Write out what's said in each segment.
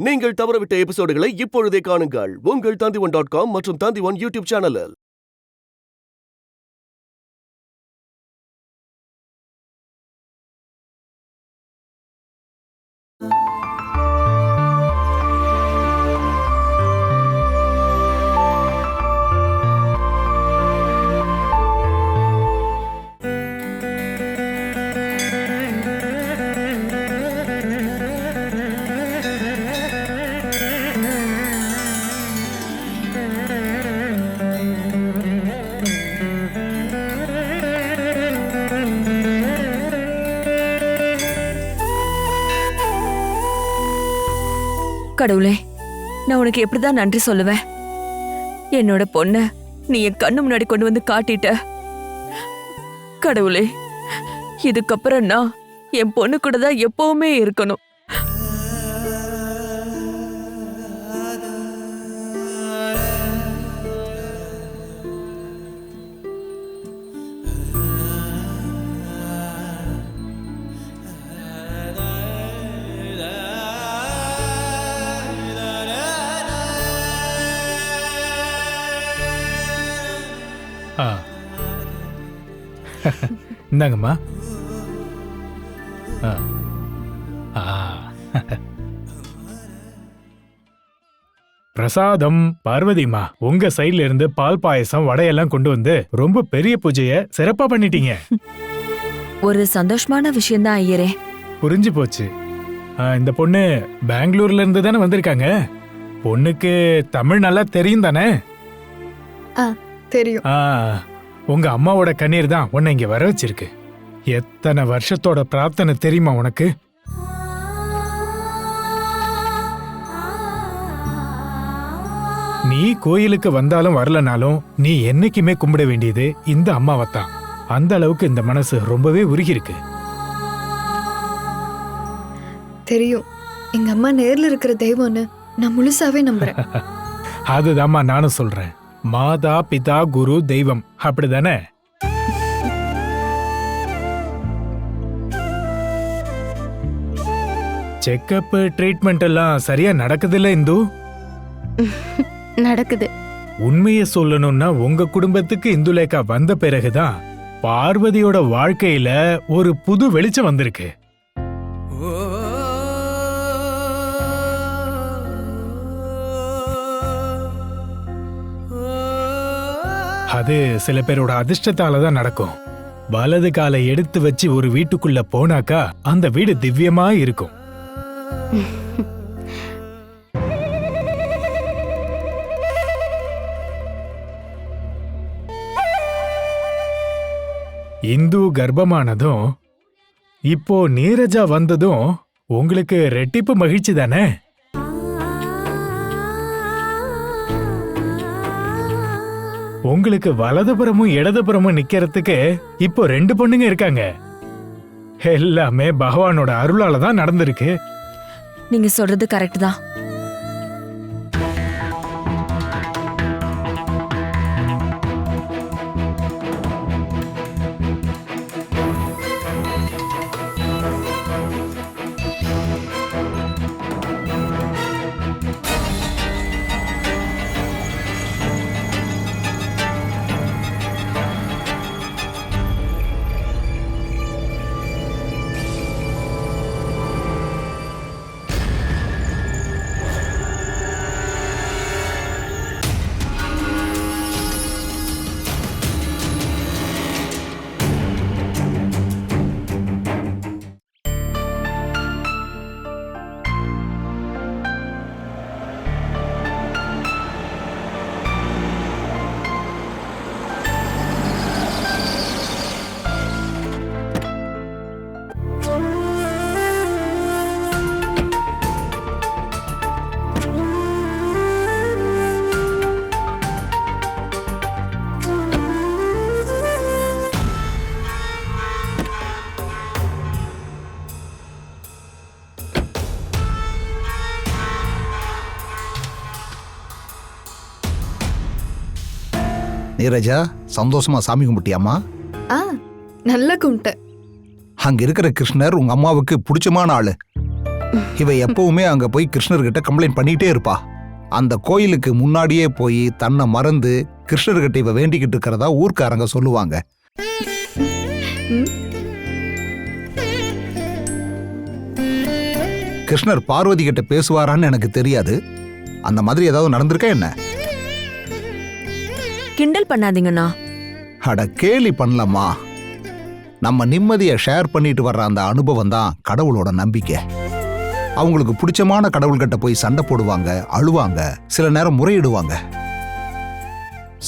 நீங்கள் தவறவிட்ட எபிசோடுகளை இப்பொழுதே காணுங்கள் உங்கள் Tandivan.com மற்றும் Tandivan யூடியூப் சேனலில். கடவுளே, நான் உனக்கு எப்படிதான் நன்றி சொல்லுவேன்? என்னோட பொண்ண நீ என் கண்ணு முன்னாடி கொண்டு வந்து காட்டிட்ட. கடவுளே, இதுக்கப்புறம் நான் என் பொண்ணு கூட தான் எப்பவுமே இருக்கணும். இந்தாங்கம்மா. பிரசாதம். பார்வதிமா, உங்க சைட்ல இருந்து பால் பாயசம் வடையெல்லாம் கொண்டு வந்து ரொம்ப பெரிய பூஜைய சிறப்பா பண்ணிட்டீங்க. ஒரு சந்தோஷமான விஷயம்தான் ஐயரே. புரிஞ்சு போச்சு. இந்த பொண்ணு பெங்களூர்ல இருந்து தானே வந்திருக்காங்க. பொண்ணுக்கு தமிழ் நல்லா தெரியும் தானே? தெரியும். உங்க அம்மாவோட கண்ணீர் தான் உன்னை இங்க வர வச்சிருக்கு. எத்தனை வருஷத்தோட பிரார்த்தனை தெரியுமா உனக்கு? நீ கோயிலுக்கு வந்தாலும் வரலனாலும் நீ என்னைக்குமே கும்பிட வேண்டியது இந்த அம்மாவைத்தான். அந்த அளவுக்கு இந்த மனசு ரொம்பவே உருகி இருக்கு. தெரியும், எங்க அம்மா நேர்ல இருக்கிற தெய்வம்னு நான் முழுசாவே நம்புறேன். அதுதாம்மா நானும் சொல்றேன். மாதா பிதா குரு தெய்வம், அப்படிதானே? செக்கப் ட்ரீட்மெண்ட் எல்லாம் சரியா நடக்குதுல்ல இந்து? நடக்குது. உண்மையை சொல்லணும்னா உங்க குடும்பத்துக்கு இந்துலேகா வந்த பிறகுதான் பார்வதியோட வாழ்க்கையில ஒரு புது வெளிச்சம் வந்திருக்கு. அது சில பேரோட அதிர்ஷ்டத்தால தான் நடக்கும். வலது காலை எடுத்து வச்சு ஒரு வீட்டுக்குள்ள போனாக்கா அந்த வீடு திவ்யமா இருக்கும். இந்து கர்ப்பமானதும் இப்போ நீரஜா வந்ததும் உங்களுக்கு ரெட்டிப்பு மகிழ்ச்சி தானே? உங்களுக்கு வலதுபுறமும் இடதுபுறமும் நிக்கிறதுக்கு இப்போ 2 பொண்ணுங்க இருக்காங்க. எல்லாமே பகவானோட அருளால தான் நடந்திருக்கு. நீங்க சொல்றது கரெக்ட் தான். நீரஜா, சந்தோஷமா சாமி கும்பிட்டியாமா? நல்லா கும்பிட்டேன். அங்க இருக்கிற கிருஷ்ணர் உங்க அம்மாவுக்கு பிடிச்சமான ஆளு. இவ எப்பவுமே அங்க போய் கிருஷ்ணர்கிட்ட கம்ப்ளைண்ட் பண்ணிட்டே இருப்பா. அந்த கோயிலுக்கு முன்னாடியே போய் தன்னை மறந்து கிருஷ்ணர்கிட்ட இவ வேண்டிக்கிட்டு இருக்கிறதா ஊர்க்காரங்க சொல்லுவாங்க. கிருஷ்ணர் பார்வதி கிட்ட பேசுவாரான்னு எனக்கு தெரியாது. அந்த மாதிரி ஏதாவது நடந்திருக்கா என்ன? கிண்டல் பண்ணாதீங்கண்ணா. அட கேலி பண்ணலாமா? நம்ம நிம்மதியை ஷேர் பண்ணிட்டு வர்ற அந்த அனுபவம் தான் கடவுளோட நம்பிக்கை. அவங்களுக்கு பிடிச்சமான கடவுள்கிட்ட போய் சண்டை போடுவாங்க, அழுவாங்க, சில நேரம் முறையிடுவாங்க.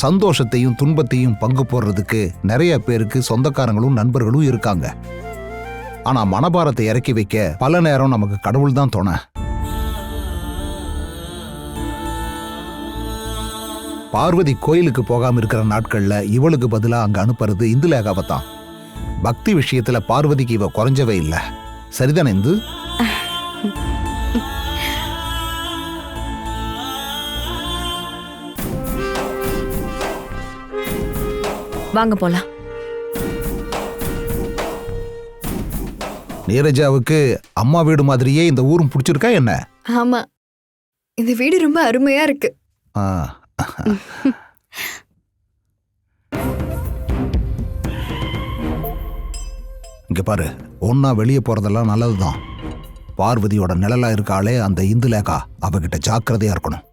சந்தோஷத்தையும் துன்பத்தையும் பங்கு போடுறதுக்கு நிறைய பேருக்கு சொந்தக்காரங்களும் நண்பர்களும் இருக்காங்க. ஆனா மனபாரத்தை இறக்கி வைக்க பல நேரம் நமக்கு கடவுள் தான் துணை. பார்வதி கோயிலுக்கு போகாம இருக்கிற நாட்கள்ல இவளுக்கு பதிலா அங்க அனுப்புறது இந்துலேகாவை தான். பக்தி விஷயத்துல பார்வதிக்கு இவ குறைஞ்சவே இல்லை. சரிதானே இந்து? வாங்க போலாம். நீரஜாவுக்கு அம்மா வீடு மாதிரியே இந்த ஊரும் பிடிச்சிருக்கா என்ன? ஆமா, இந்த வீடு ரொம்ப அருமையா இருக்கு. ஆ. இங்க பாரு, ஒன்னா வெளியே போறதெல்லாம் நல்லதுதான். பார்வதியோட நிழலா இருக்காளே அந்த இந்துலேகா, அவகிட்ட ஜாக்கிரதையா இருக்கணும்.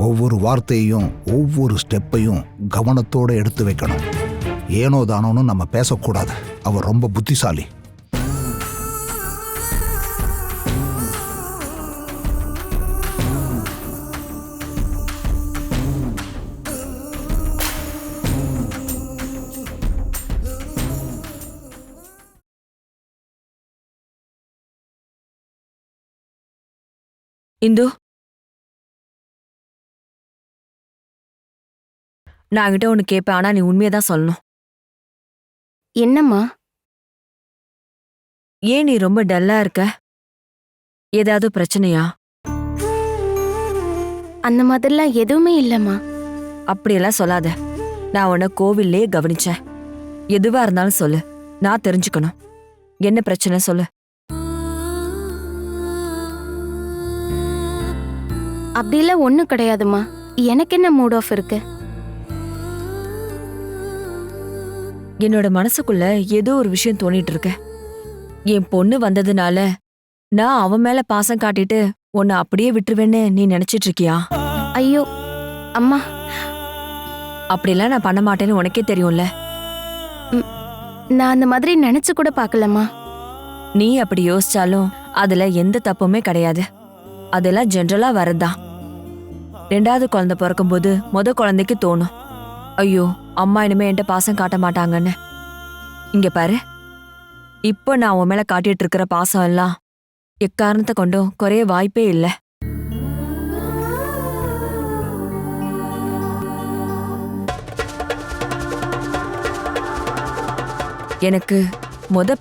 ஒவ்வொரு வார்த்தையும் ஒவ்வொரு ஸ்டெப்பையும் கவனத்தோட எடுத்து வைக்கணும். ஏனோ தானோன்னு நம்ம பேசக்கூடாது. அவ ரொம்ப புத்திசாலி. இந்து, நான் கிட்ட ஒன்னு கேட்பேன். ஆனா நீ உண்மையதான் சொல்லணும். என்னம்மா? ஏன் நீ ரொம்ப டல்லா இருக்க? ஏதாவது பிரச்சனையா? அந்த மாதிரிலாம் எதுவுமே இல்லம்மா. அப்படியெல்லாம் சொல்லாத. நான் உன்னை கோவில்லே கவனிச்சேன். எதுவா இருந்தாலும் சொல்லு, நான் தெரிஞ்சுக்கணும். என்ன பிரச்சனை சொல்லு. அப்படிலாம் ஒண்ணும் கிடையாதுமா. எனக்கு என்ன மூட் ஆஃப் இருக்கு? என்னோட மனசுக்குள்ள ஏதோ ஒரு விஷயம் தோணிட்டு இருக்கு. என் பொண்ணு வந்ததுனால நான் அவன் மேல பாசம் காட்டிட்டு உன்னை அப்படியே விட்டுருவேன்னு நீ நினைச்சிட்டு இருக்கியா? ஐயோ அம்மா, அப்படிலாம் நான் பண்ண மாட்டேன்னு உனக்கே தெரியும்ல. நான் அந்த மாதிரி நினைச்சு கூட பார்க்கலம்மா. நீ அப்படி யோசிச்சாலும் அதுல எந்த தப்புமே கிடையாது. அதெல்லாம் ஜென்ரலா வரதுதான். 2வது குழந்தை பிறக்கும்போது குழந்தைக்கு தோணும், ஐயோ அம்மா இனிமே என்கிட்ட பாசம் காட்ட மாட்டாங்கன்னு. இங்க பாரு, இப்போ நான் உன் மேல காட்டிட்டு இருக்கிற பாசம் எல்லாம் எக்காரணத்தை கொண்டும் குறைய வாய்ப்பே இல்லை. எனக்கு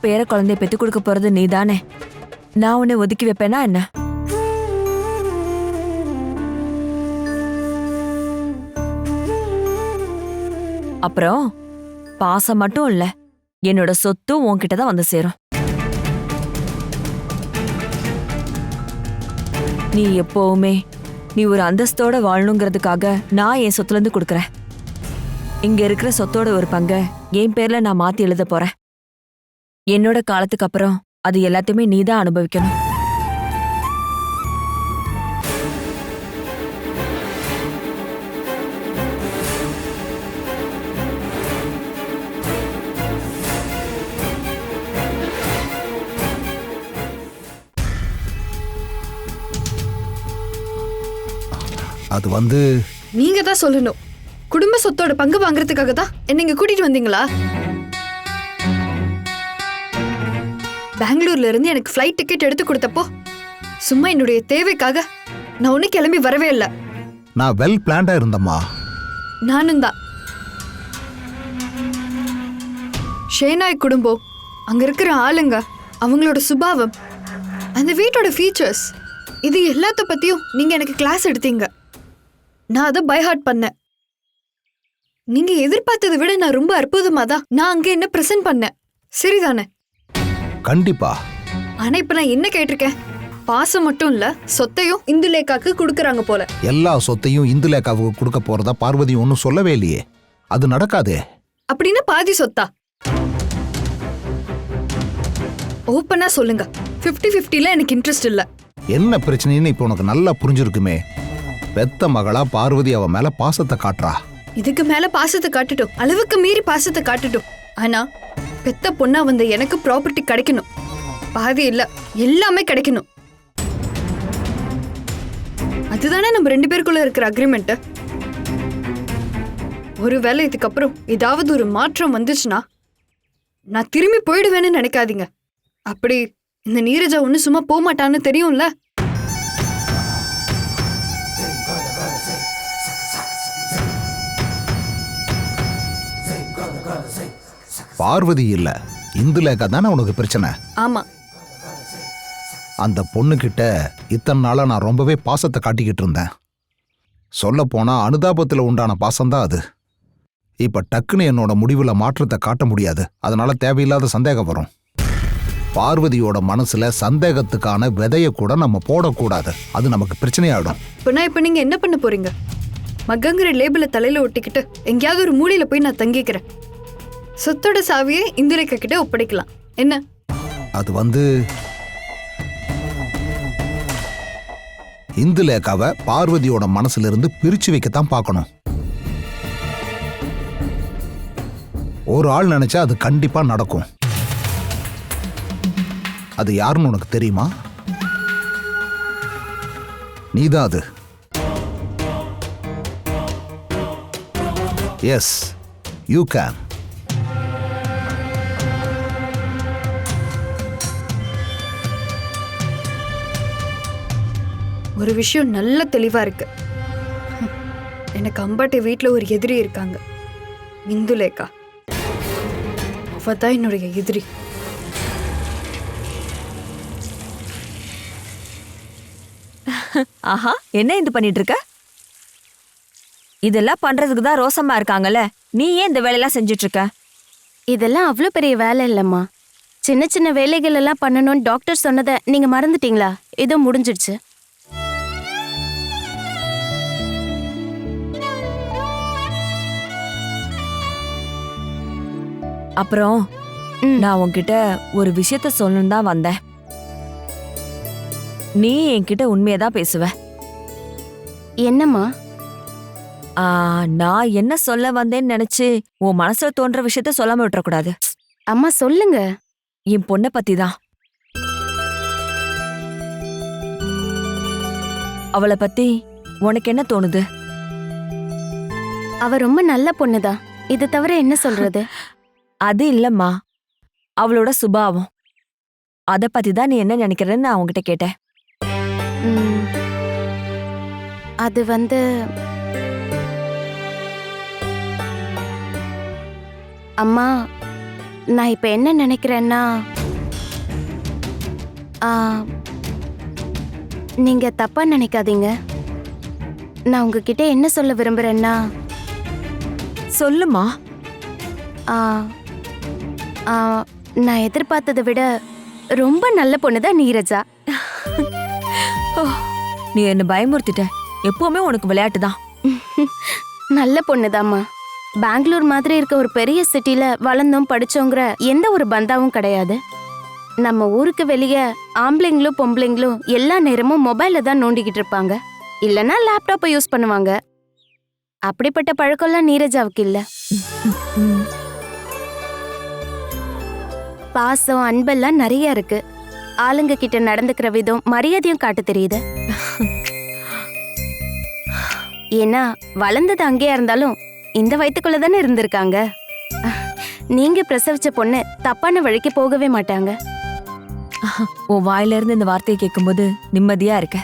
பேர குழந்தைய பெத்து கொடுக்க போறது நீதானே. நான் உன்னை ஒதுக்கி வைப்பேனா என்ன? அப்புறம் பாசம் மட்டும் இல்ல, என்னோட சொத்தும் உன்கிட்ட தான் வந்து சேரும். நீ எப்பவுமே நீ ஒரு அந்தஸ்தோட வாழணுங்கிறதுக்காக நான் என் சொத்துல இருந்து கொடுக்கறேன். இங்க இருக்கிற சொத்தோட ஒரு பங்க என் பேர்ல நான் மாத்தி எழுத போறேன். என்னோட காலத்துக்கு அப்புறம் அது எல்லாத்தையுமே நீ தான் அனுபவிக்கணும். அது வந்து நீங்க தான் சொல்லணும். குடும்ப சொத்தோட பங்கு வாங்குறதுக்காக தான் என்ன இங்க கூட்டிட்டு வந்தீங்களா? பெங்களூர்ல இருந்து எனக்கு ஃப்ளைட் டிக்கெட் எடுத்து கொடுத்தப்போ சும்மா என்னுடைய தேவைக்காக நான் ஒன்னும் கிளம்பி வரவே இல்லை. நான் வெல் பிளான்டா இருந்தம்மா. நானும் தான். ஷேனாய் குடும்பம், அங்க இருக்கிற ஆளுங்க, அவங்களோட சுபாவம், அந்த வீட்டோட ஃபீச்சர்ஸ், இது எல்லாத்த பத்தியும் நீங்க எனக்கு கிளாஸ் எடுத்தீங்க. நான் அதை பை ஹார்ட் பண்ணேன். நீங்க எதிர்பார்த்ததை விட நான் ரொம்ப அற்புதமா தான் நான் அங்க என்ன பிரசன்ட் பண்ணேன். சரிதானே? கண்டிப்பா. ஆனா இப்ப நான் என்ன கேட்டிருக்கேன்? பாசம் மட்டும் இல்ல, சொத்தையும் இந்துலேகாக்கு கொடுக்கறாங்க போல. எல்லா சொத்தையும் இந்துலேகாவுக்கு கொடுக்க போறதா பார்வதி ஒன்னும் சொல்லவே இல்லையே. அது நடக்காதே. அப்படின்னா பாதி சொத்தா? ஓப்பனா சொல்லுங்க. 50-50ல எனக்கு இன்ட்ரெஸ்ட் இல்ல. என்ன பிரச்சனைன்னு இப்ப உனக்கு நல்லா புரிஞ்சிருக்குமே. பெத்த மகளா பார்வதி அவ மேல பாசத்தை காட்டுறா. இதுக்கு மேல பாசத்தை காட்டுட்டோம், அளவுக்கு மீறி பாசத்தை காட்டுட்டோம். ஆனா பெத்த பொண்ணா வந்த எனக்கு ப்ராப்பர்ட்டி கிடைக்கணும். பாதி இல்ல, எல்லாமே கிடைக்கணும். அதுதானே நம்ம 2 பேருக்குள்ள இருக்கிற அக்ரிமெண்ட். ஒருவேளை இதுக்கப்புறம் ஏதாவது ஒரு மாற்றம் வந்துச்சுன்னா நான் திரும்பி போயிடுவேன்னு நினைக்காதீங்க. அப்படி இந்த நீரஜா ஒண்ணு சும்மா போக மாட்டான்னு தெரியும்ல. பார்வதி இல்ல, இந்துலேகா தானே உனக்கு பிரச்சனை. ஆமா, அந்த பொண்ணுகிட்ட இத்தனை நாளா நான் ரொம்பவே பாசத்தை காட்டிக்கிட்டு இருந்தேன். சொல்ல போனா அனுதாபத்துல உண்டான பாசம்தான் அது. இப்ப டக்குன்னு என்னோட முடிவுல மாற்றத்தை காட்ட முடியாது. அதனால தேவையில்லாத சந்தேகம் வரும். பார்வதியோட மனசுல சந்தேகத்துக்கான விதைய கூட நம்ம போடக்கூடாது. அது நமக்கு பிரச்சனையாயிடும். இப்ப நீங்க என்ன பண்ண போறீங்க? மகங்கிற லேபிள தலையில ஒட்டிக்கிட்டு எங்கேயாவது ஒரு மூலையில போய் நான் தங்கிக்கிறேன். சொத்தோட சாவியை இந்துலேகா கிட்ட ஒப்படைக்கலாம். என்ன? அது இந்துலேகாவை பார்வதியோட மனசுல இருந்து பிரிச்சு வைக்கத்தான் பார்க்கணும். ஒரு ஆள் நினைச்சா அது கண்டிப்பா நடக்கும். அது யாருன்னு உனக்கு தெரியுமா? நீதான் அது. Yes, you can. ஒரு விஷயம் நல்ல தெளிவா இருக்கு. எனக்கு அம்பாட்டி வீட்டுல ஒரு எதிரி இருக்காங்க, இந்துலேகா. அவதான் என்னுடைய எதிரி. ஆஹா, என்ன இது பண்ணிட்டு இருக்க? இதெல்லாம் பண்றதுக்கு தான் ரோசம்மா இருக்காங்கல்ல, நீ ஏன் இந்த வேலையெல்லாம் செஞ்சுட்டு இருக்க? இதெல்லாம் அவ்வளோ பெரிய வேலை இல்லைம்மா. சின்ன சின்ன வேலைகள் எல்லாம் பண்ணணும்னு டாக்டர் சொன்னதை நீங்க மறந்துட்டீங்களா? ஏதோ முடிஞ்சிடுச்சு. அப்புறம் நான் உன்கிட்ட ஒரு விஷயத்த சொல்லணும் தான் வந்தேன். நீ என்கிட்ட உண்மையதான் பேசுவ. என்னம்மா? நான் என்ன சொல்ல வந்தேன்னு நினைச்சு உன் மனசுல தோன்ற விஷயத்த சொல்லாம விட்டுறக்கூடாது. அம்மா சொல்லுங்க. என் பொண்ணை பத்தி தான். அவளை பத்தி உனக்கு என்ன தோணுது? அவ ரொம்ப நல்ல பொண்ணுதான். இது தவிர என்ன சொல்றது? அது இல்லம்மா, அவளோட சுபாவம். அத பத்தி தான் நீ என்ன நினைக்கிறன்னு நான் உன்கிட்ட கேட்டேன். அது அம்மா, நான் இப்ப என்ன நினைக்கிறேன்னா, நீங்க தப்பா நினைக்காதீங்க. நான் உங்ககிட்ட என்ன சொல்ல விரும்புறேன்னா, சொல்லுமா. நான் எதிர்பார்த்ததை விட ரொம்ப நல்ல பொண்ணுதான் நீரஜா. நீ என்ன பயமுறுத்திட்ட. எப்பவுமே உனக்கு விளையாட்டு தான். நல்ல பொண்ணுதாம்மா. பெங்களூர் மாதிரி இருக்க ஒரு பெரிய சிட்டில வளர்ந்தோம் படிச்சோங்கிற எந்த ஒரு பந்தாவும் கிடையாது. நம்ம ஊருக்கு வெளியே ஆம்பளைங்களும் பொம்பளைங்களும் எல்லா நேரமும் மொபைல்ல தான் நோண்டிக்கிட்டு இருப்பாங்க, இல்லைன்னா லேப்டாப்பை யூஸ் பண்ணுவாங்க. அப்படிப்பட்ட பழக்கம்லாம் நீரஜாவுக்கு இல்ல. பாசம் அன்பெல்லாம் நிறைய இருக்கு. ஆளுங்க கிட்ட நடந்துக்கிற விதம் மரியாதையும் காட்ட தெரியுது. ஏன்னா வளர்ந்தது அங்கேயா இருந்தாலும் இந்த வயித்துக்குள்ள தானே இருந்திருக்காங்க. நீங்க பிரசவிச்ச பொண்ணு தப்பான வழிக்கு போகவே மாட்டாங்க. உன் வாயில இருந்து இந்த வார்த்தையை கேட்கும்போது நிம்மதியா இருக்க.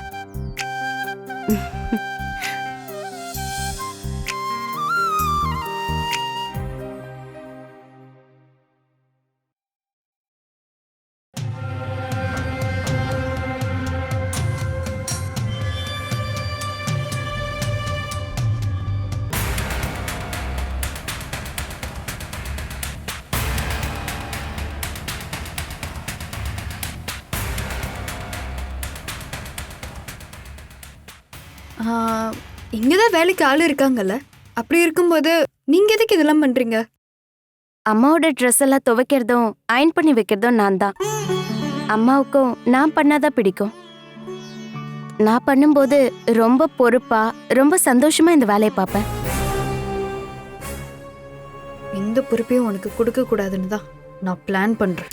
இங்கதான் வேலைக்கு ஆள் இருக்காங்கல்ல, அப்படி இருக்கும்போது நீங்க எதுக்கு இதெல்லாம் பண்றீங்க? அம்மாவோட ட்ரெஸ் எல்லாம் துவைக்கிறதும் அயன் பண்ணி வைக்கிறதும் நான் தான். அம்மாவுக்கும் நான் பண்ணாதான் பிடிக்கும். நான் பண்ணும்போது ரொம்ப பொறுப்பா ரொம்ப சந்தோஷமா இந்த வேலையை பார்ப்பேன். எந்த பொறுப்பையும் உனக்கு கொடுக்க கூடாதுன்னு தான் நான் பிளான் பண்றேன்.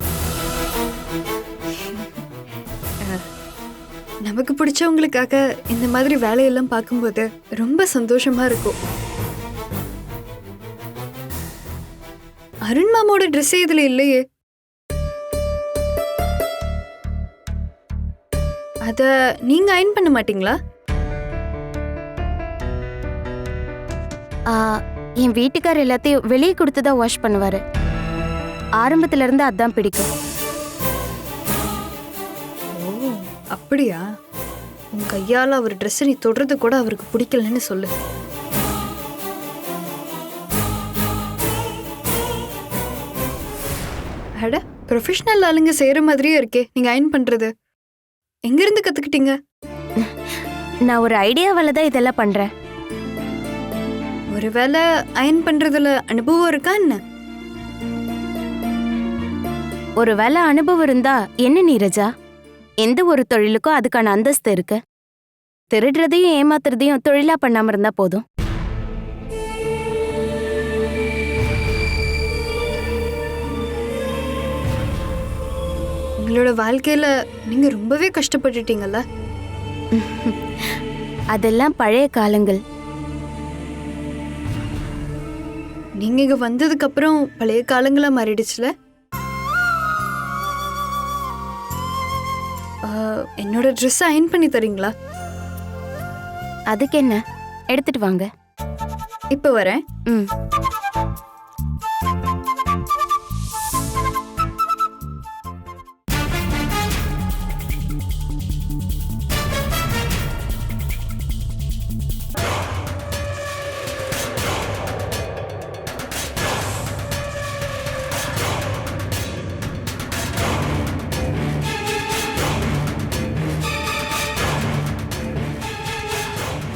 நமக்கு பிடிச்சவங்களுக்காக இந்த மாதிரி வேலையெல்லாம் பார்க்கும்போது ரொம்ப சந்தோஷமா இருக்கும். அருண் மாமாவோட ட்ரெஸ்ஸே இதுல இல்லையே. அத நீங்க அயன் பண்ண மாட்டீங்களா? என் வீட்டுக்கார் எல்லாத்தையும் வெளியே கொடுத்துதான் வாஷ் பண்ணுவாரு. ஆரம்பத்துல இருந்து அதான் பிடிக்கும். ஓ அப்படியா? உன் கையால அவர் ட்ரெஸ் நீ தொடுறது கூட அவருக்கு பிடிக்கலன்னு சொல்லு. அட, ப்ரொஃபஷனல் ஆளுங்க செய்யற மாதிரியே இருக்கே நீங்க அயன் பண்றது. எங்க இருந்து கத்துக்கிட்டீங்க? நான் ஒரு ஐடியாவால தான் இதெல்லாம் பண்றேன். ஒருவேளை அயன் பண்றதுல அனுபவம் இருக்கா என்ன? ஒருவேளை அனுபவம் இருந்தா என்ன நீரஜா? எந்த ஒரு தொழிலுக்கும் அதுக்கான அந்தஸ்து இருக்கு. திருடுறதையும் ஏமாத்துறதையும் தொழிலா பண்ணாம இருந்தா போதும். உங்களோட வாழ்க்கையில நீங்க ரொம்பவே கஷ்டப்பட்டுட்டீங்கல்ல? அதெல்லாம் பழைய காலங்கள். நீங்க இங்க வந்ததுக்கு அப்புறம் பழைய காலங்களா மாறிடுச்சுல. என்னோட ட்ரெஸ் அயன் பண்ணி தரீங்களா? அதுக்கு என்ன, எடுத்துட்டு வாங்க. இப்ப வரேன். ம்.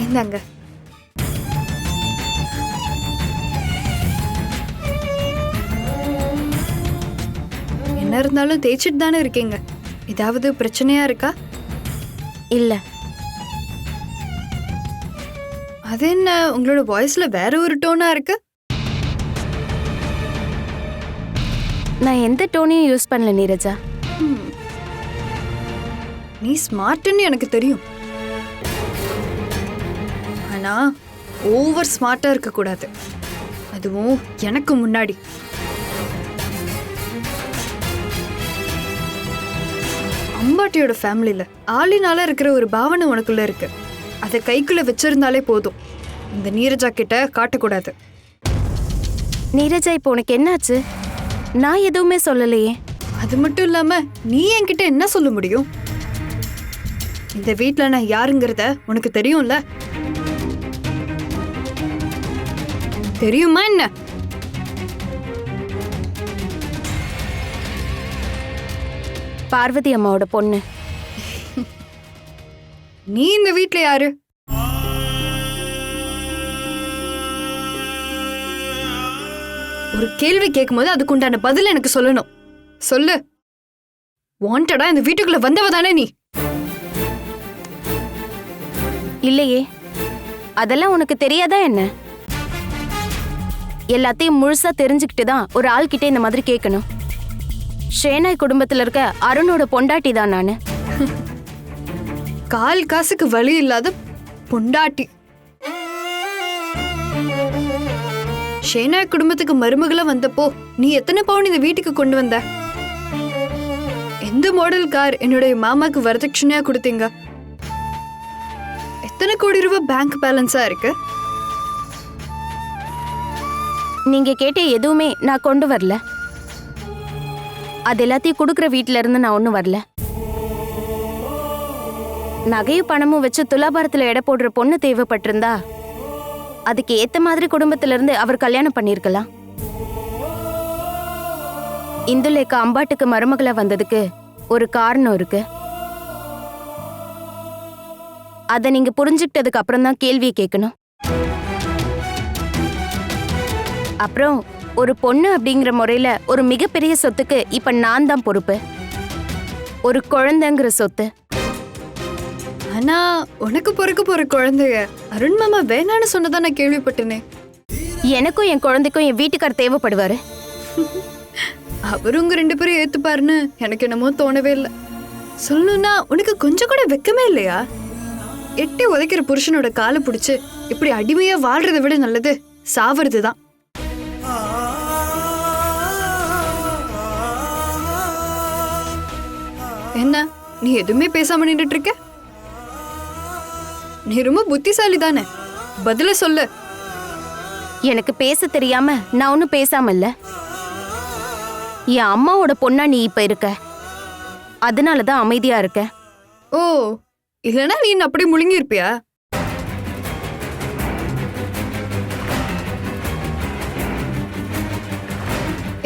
இந்தாங்க. என்ன இருந்தாலும் தேய்ச்சிட்டு தானே இருக்கீங்க. ஏதாவது பிரச்சனையா இருக்கா? இல்ல. அது என்ன, உங்களோட வாய்ஸ்ல வேற ஒரு டோனா இருக்கு? நான் எந்த டோனையும் யூஸ் பண்ணல நீரஜா. நீ ஸ்மார்ட்னு எனக்கு தெரியும். ஆனா ஓவர் ஸ்மார்ட்டா இருக்க கூடாது, அதுவும் எனக்கு முன்னாடி. அம்பாட்டியோட ஃபேமிலியில ஆளினால இருக்கிற ஒரு பாவனை உனக்குள்ள இருக்கு. அதை கைக்குள்ள வச்சிருந்தாலே போதும். இந்த நீரஜா கிட்ட காட்டக்கூடாது. நீரஜா, இப்போ உனக்கு என்னாச்சு? நான் எதுவுமே சொல்லலையே. அது மட்டும் இல்லாம நீ என்கிட்ட என்ன சொல்ல முடியும்? இந்த வீட்ல நான் யாருங்கிறத உனக்கு தெரியும்ல? தெரியுமா என்ன? பார்வதி அம்மாவோட பொண்ணு. நீ இந்த வீட்ல யாரு? ஒரு கேள்வி கேட்கும்போது அதுக்குண்டான பதில் எனக்கு சொல்லணும். சொல்லு. வாண்டடா இந்த வீட்டுக்குள்ள வந்தவ தானே நீ? இல்லையே, அதெல்லாம் உனக்கு தெரியாதா என்ன? எல்லாத்தையும் முழுசா தெரிஞ்சுக்கிட்டு தான் ஒரு ஆள் கிட்ட இந்த மாதிரி கேட்கணும். ஷேனாய் குடும்பத்துல இருக்க அருணோட பொண்டாட்டி தான் நானு. கால் காசுக்கு வழி இல்லாத பொண்டாட்டி. ஷேனாய் குடும்பத்துக்கு மருமகளா வந்தப்போ நீ எத்தனை பவுன் இந்த வீட்டுக்கு கொண்டு வந்த? எந்த மாடல் கார் என்னுடைய மாமாக்கு வரதட்சணையா கொடுத்தீங்க? எத்தனை கோடி ரூபாய் பேங்க் பேலன்ஸா இருக்கு? நீங்க கேட்ட எதுவுமே நான் கொண்டு வரல. அது எல்லாத்தையும் கொடுக்குற வீட்டுல இருந்து நான் ஒன்னும் வரல. நகையும் பணமும் வச்சு துலாபாரத்துல எடை போடுற பொண்ணு தேவைப்பட்டிருந்தா அதுக்கு ஏத்த மாதிரி குடும்பத்துல இருந்து அவர் கல்யாணம் பண்ணிருக்கலாம். இந்துலேக்கா அம்பாட்டுக்கு மருமகளா வந்ததுக்கு ஒரு காரணம் இருக்கு. அதை நீங்க புரிஞ்சுக்கிட்டதுக்கு அப்புறம் தான் கேள்வியை கேட்கணும். அப்புறம் ஒரு பொண்ணு அப்படிங்கிற முறையில ஒரு மிகப்பெரிய சொத்துக்கு இப்ப நான் தான் பொறுப்பு. ஒரு குழந்தைங்கிற சொத்து. ஆனா உனக்கு பிறக்க போற குழந்தைய அருண் மாமா வேணான்னு சொன்னதா நான் கேள்விப்பட்டேனே. எனக்கும் என் குழந்தைக்கும் என் வீட்டுக்கார் தேவைப்படுவாரு. அவரு உங்க 2 பேரும் ஏத்துப்பாருன்னு எனக்கு என்னமோ தோணவே இல்லை. சொல்லணும்னா உனக்கு கொஞ்சம் கூட வெக்கமே இல்லையா? எட்டி உதைக்கிற புருஷனோட காலை பிடிச்சு இப்படி அடிமையா வாழ்றதை விட நல்லது சாவறது தான். என்ன நீ எதுவுமே பேசாம நின்றுட்டு இருக்க? நீ ரொம்ப புத்திசாலி தானே, பதில சொல்லு. எனக்கு பேச தெரியாம நான் ஒன்னும் பேசாம இல்ல. என் அம்மாவோட பொண்ணா நீ இப்ப இருக்க, அதனாலதான் அமைதியா இருக்க. ஓ, இல்லனா நீ அப்படி முழுங்கி இருப்பியா?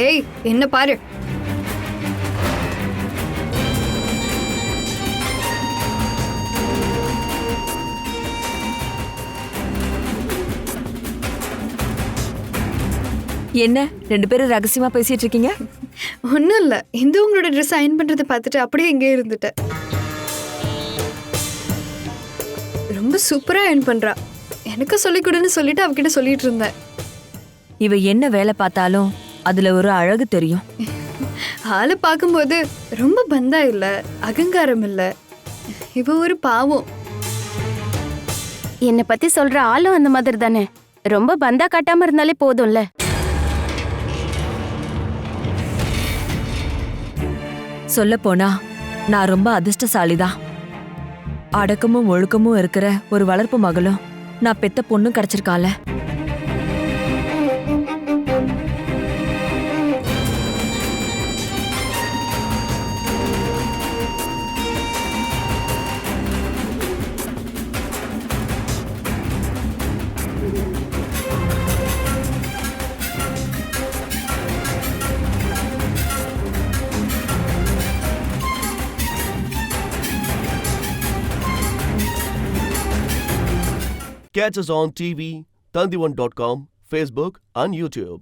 ஏய், என்ன பாரு. என்ன 2 பேரும் ரகசியமா பேசிட்டு இருக்கீங்க? ஒன்றும் இல்லை, இந்த உங்களோட ட்ரெஸ் அயன் பண்ணுறதை பார்த்துட்டு அப்படியே எங்கே இருந்துட்டேன். ரொம்ப சூப்பராக அயன் பண்ணுறா, எனக்கு சொல்லிக் கொடுன்னு சொல்லிட்டு அவகிட்ட சொல்லிட்டு இருந்தேன். இவ என்ன வேலை பார்த்தாலும் அதுல ஒரு அழகு தெரியும். ஆளை பார்க்கும்போது ரொம்ப பந்தா இல்லை, அகங்காரம் இல்லை. இவ ஒரு பாவம். என்னை பத்தி சொல்ற ஆளும் அந்த மாதிரி தானே. ரொம்ப பந்தா காட்டாம இருந்தாலே போதும்ல. சொல்ல போனா நான் ரொம்ப அதிர்ஷ்டசாலிதான். அடக்கமும் ஒழுக்கமும் இருக்கிற ஒரு வளர்ப்பு மகளும் நான் பெத்த பொண்ணும் கிடைச்சிருக்கால. Catch us on TV, Tandivan.com, Facebook and YouTube.